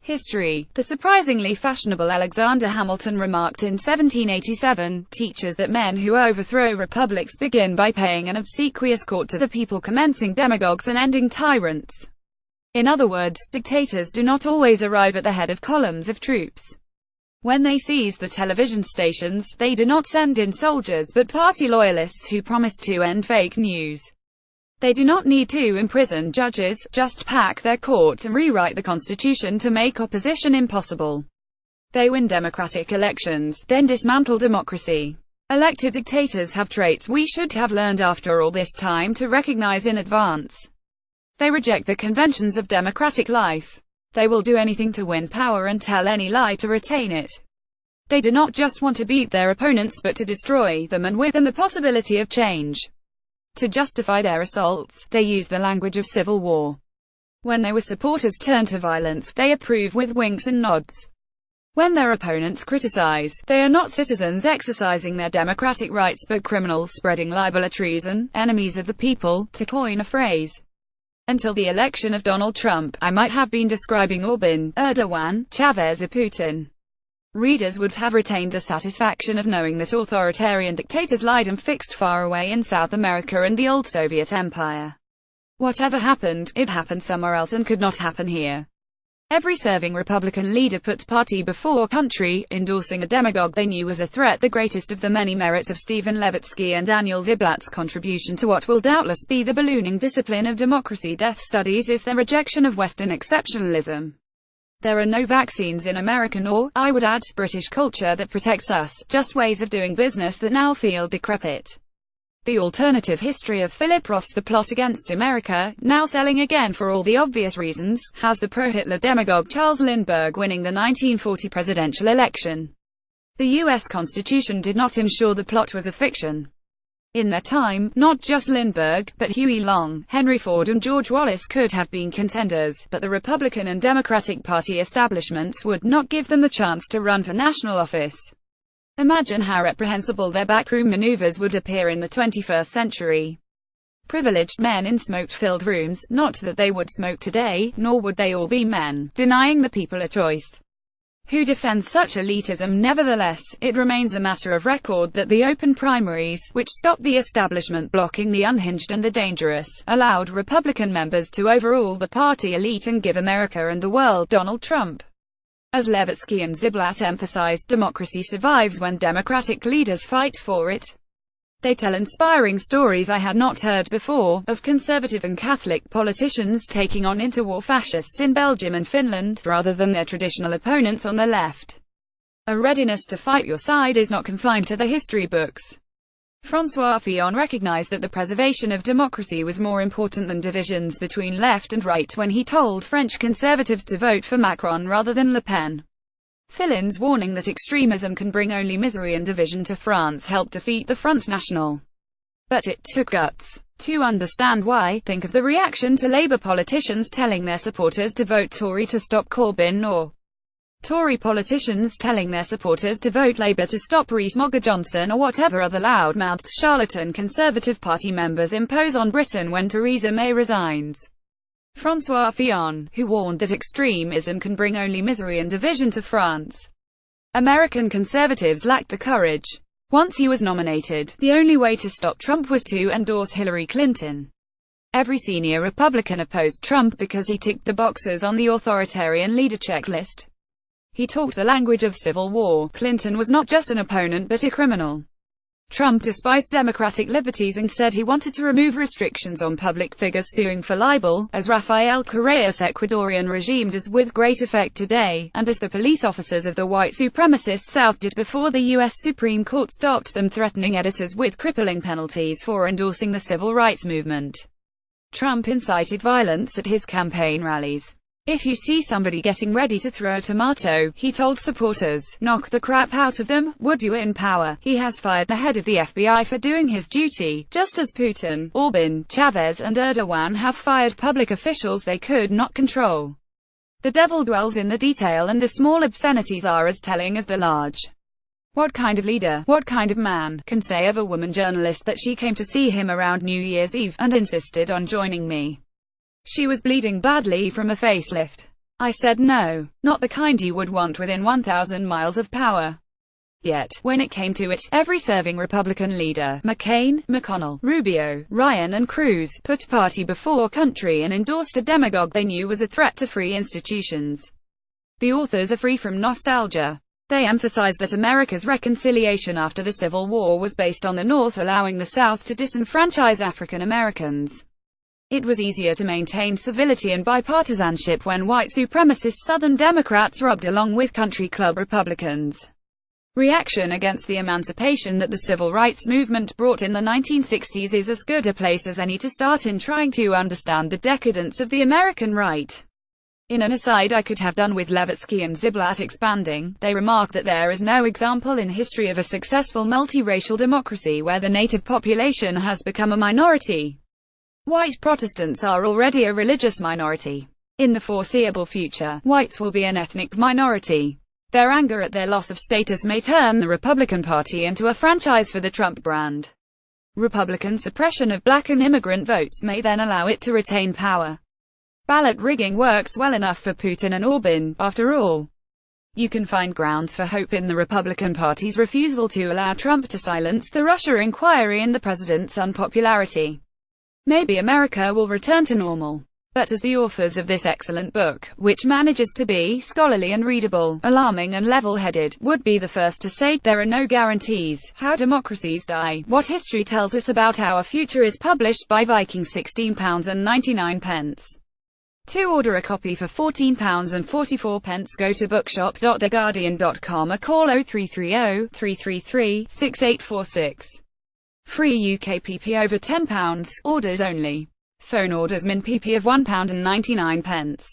History. The surprisingly fashionable Alexander Hamilton remarked in 1787, teaches that men who overthrow republics begin by paying an obsequious court to the people, commencing demagogues and ending tyrants. In other words, dictators do not always arrive at the head of columns of troops. When they seize the television stations, they do not send in soldiers but party loyalists who promise to end fake news. They do not need to imprison judges, just pack their courts and rewrite the constitution to make opposition impossible. They win democratic elections, then dismantle democracy. Elected dictators have traits we should have learned after all this time to recognize in advance. They reject the conventions of democratic life. They will do anything to win power and tell any lie to retain it. They do not just want to beat their opponents but to destroy them, and with them the possibility of change. To justify their assaults, they use the language of civil war. When their supporters turn to violence, they approve with winks and nods. When their opponents criticize, they are not citizens exercising their democratic rights but criminals spreading libel or treason, enemies of the people, to coin a phrase. Until the election of Donald Trump, I might have been describing Orbán, Erdogan, Chavez or Putin. Readers would have retained the satisfaction of knowing that authoritarian dictators lied and fixed far away in South America and the old Soviet Empire. Whatever happened, it happened somewhere else and could not happen here. Every serving Republican leader put party before country, endorsing a demagogue they knew was a threat. The greatest of the many merits of Stephen Levitsky and Daniel Ziblatt's contribution to what will doubtless be the ballooning discipline of democracy death studies is their rejection of Western exceptionalism. There are no vaccines in American or, I would add, British culture that protects us, just ways of doing business that now feel decrepit. The alternative history of Philip Roth's The Plot Against America, now selling again for all the obvious reasons, has the pro-Hitler demagogue Charles Lindbergh winning the 1940 presidential election. The U.S. Constitution did not ensure the plot was a fiction. In their time, not just Lindbergh, but Huey Long, Henry Ford and George Wallace could have been contenders, but the Republican and Democratic Party establishments would not give them the chance to run for national office. Imagine how reprehensible their backroom maneuvers would appear in the 21st century. Privileged men in smoke-filled rooms, not that they would smoke today, nor would they all be men, denying the people a choice. Who defends such elitism? Nevertheless, it remains a matter of record that the open primaries, which stopped the establishment blocking the unhinged and the dangerous, allowed Republican members to overrule the party elite and give America and the world Donald Trump. As Levitsky and Ziblatt emphasized, democracy survives when Democratic leaders fight for it. They tell inspiring stories I had not heard before, of conservative and Catholic politicians taking on interwar fascists in Belgium and Finland, rather than their traditional opponents on the left. A readiness to fight your side is not confined to the history books. François Fillon recognized that the preservation of democracy was more important than divisions between left and right when he told French conservatives to vote for Macron rather than Le Pen. Fillon's warning that extremism can bring only misery and division to France helped defeat the Front National. But it took guts. To understand why, think of the reaction to Labour politicians telling their supporters to vote Tory to stop Corbyn, or Tory politicians telling their supporters to vote Labour to stop Rees-Mogg, or whatever other loud-mouthed charlatan Conservative Party members impose on Britain when Theresa May resigns. François Fillon, who warned that extremism can bring only misery and division to France. American conservatives lacked the courage. Once he was nominated, the only way to stop Trump was to endorse Hillary Clinton. Every senior Republican opposed Trump because he ticked the boxes on the authoritarian leader checklist. He talked the language of civil war. Clinton was not just an opponent but a criminal. Trump despised democratic liberties and said he wanted to remove restrictions on public figures suing for libel, as Rafael Correa's Ecuadorian regime does with great effect today, and as the police officers of the white supremacist South did before the U.S. Supreme Court stopped them threatening editors with crippling penalties for endorsing the civil rights movement. Trump incited violence at his campaign rallies. If you see somebody getting ready to throw a tomato, he told supporters, knock the crap out of them. Would you in power? He has fired the head of the FBI for doing his duty, just as Putin, Orbán, Chavez and Erdogan have fired public officials they could not control. The devil dwells in the detail, and the small obscenities are as telling as the large. What kind of leader, what kind of man, can say of a woman journalist that she came to see him around New Year's Eve, and insisted on joining me? She was bleeding badly from a facelift. I said no, not the kind you would want within 1,000 miles of power. Yet, when it came to it, every serving Republican leader, McCain, McConnell, Rubio, Ryan and Cruz, put party before country and endorsed a demagogue they knew was a threat to free institutions. The authors are free from nostalgia. They emphasize that America's reconciliation after the Civil War was based on the North allowing the South to disenfranchise African Americans. It was easier to maintain civility and bipartisanship when white supremacist Southern Democrats rubbed along with country club Republicans. Reaction against the emancipation that the civil rights movement brought in the 1960s is as good a place as any to start in trying to understand the decadence of the American right. In an aside I could have done with Levitsky and Ziblatt expanding, they remark that there is no example in history of a successful multiracial democracy where the native population has become a minority. White Protestants are already a religious minority. In the foreseeable future, whites will be an ethnic minority. Their anger at their loss of status may turn the Republican Party into a franchise for the Trump brand. Republican suppression of black and immigrant votes may then allow it to retain power. Ballot rigging works well enough for Putin and Orban, after all. You can find grounds for hope in the Republican Party's refusal to allow Trump to silence the Russia inquiry and the president's unpopularity. Maybe America will return to normal. But as the authors of this excellent book, which manages to be scholarly and readable, alarming and level-headed, would be the first to say, there are no guarantees. How Democracies Die. What history tells us about our future is published by Viking, £16.99. To order a copy for £14.44, go to bookshop.theguardian.com or call 0330 333 6846. Free UK PP over £10, orders only. Phone orders min PP of £1.99.